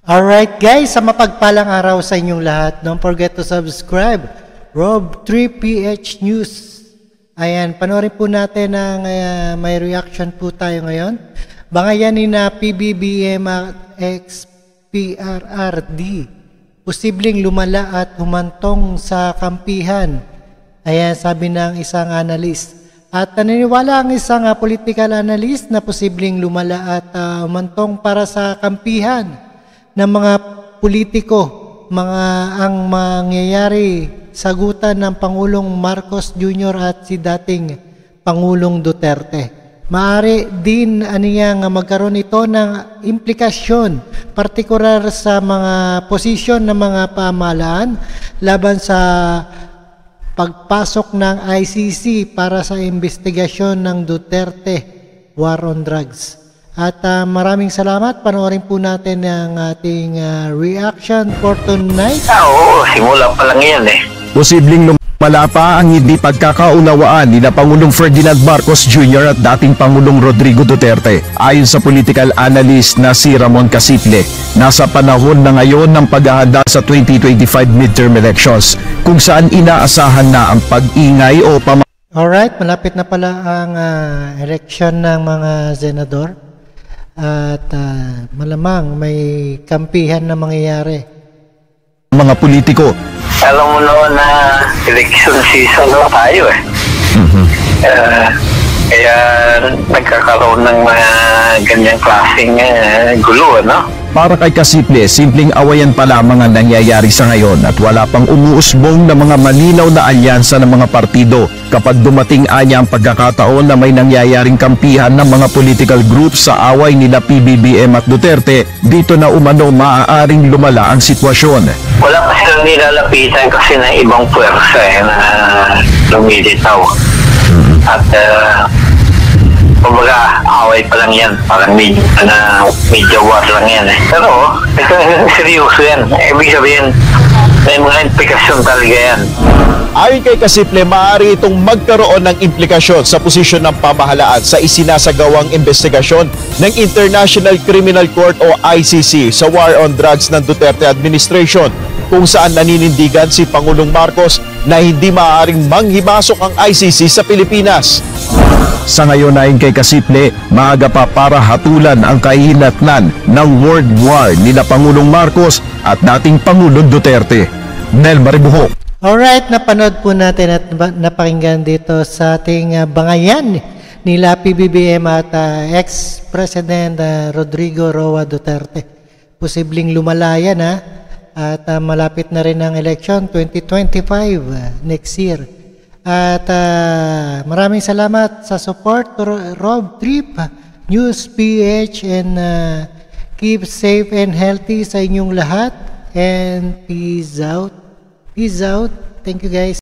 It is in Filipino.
Alright guys, sa mapagpalang araw sa inyong lahat, don't forget to subscribe Rob3PH News. Ayan, panoorin po natin ang may reaction po tayo ngayon. Bangayan na PBBM at XPRRD, posibleng lumala at humantong sa kampihan. Ayan, sabi ng isang analyst. At naniniwala ang isang political analyst na posibleng lumala at humantong para sa kampihan ng mga politiko, ang mangyayari sagutan ng Pangulong Marcos Jr. at si dating Pangulong Duterte. Maaari din aniyang magkaroon ito ng implikasyon, partikular sa mga posisyon ng mga pamahalaan laban sa pagpasok ng ICC para sa investigasyon ng Duterte War on Drugs. At maraming salamat. Panoorin po natin ang ating reaction for tonight. Oo, simula pa lang yan eh. Posibleng lumala pa ang hindi pagkakaunawaan ni Pangulong Ferdinand Marcos Jr. at dating Pangulong Rodrigo Duterte. Ayon sa political analyst na si Ramon Casiple, nasa panahon na ngayon ng paghahanda sa 2025 midterm elections, kung saan inaasahan na ang pag-ingay o Alright, malapit na pala ang election ng mga senador. At malamang may kampihan na mangyayari. Mga politiko. Alam mo naman na election season na tayo eh. Kaya nagkakaroon ng mga ganyang klaseng gulo, no? Para kay Casiple, simpleng awayan pa lamang ang nangyayari sa ngayon at wala pang umuusbong na mga malinaw na alyansa ng mga partido. Kapag dumating anya ang pagkakataon na may nangyayaring kampihan ng mga political groups sa away nila PBBM at Duterte, dito na umano maaaring lumala ang sitwasyon. Wala pa silang nilalapitan kasi ng ibang puwersa na lumilitaw. At kumbaga, away pa lang yan. Parang medyo war lang yan eh. Pero, seryoso yan. Ibig sabihin, may mga implikasyon talaga yan. Ayon kay Casiple, maaari itong magkaroon ng implikasyon sa posisyon ng pamahalaan sa isinasagawang investigasyon ng International Criminal Court o ICC sa war on drugs ng Duterte administration, kung saan naninindigan si Pangulong Marcos na hindi maaaring manghimasok ang ICC sa Pilipinas. Sa ngayon, ayon kay Casiple, maaga pa para hatulan ang kahihinatnan ng world war nila Pangulong Marcos at dating Pangulong Duterte. Nel Maribuhok. Alright, napanood po natin at napakinggan dito sa ating bangayan nila PBBM at ex-President Rodrigo Roa Duterte. Posibleng lumala yan at malapit na rin ang election 2025 next year. At maraming salamat sa support to Rob3 News PH and keep safe and healthy sa inyong lahat and peace out. Peace out. Thank you guys.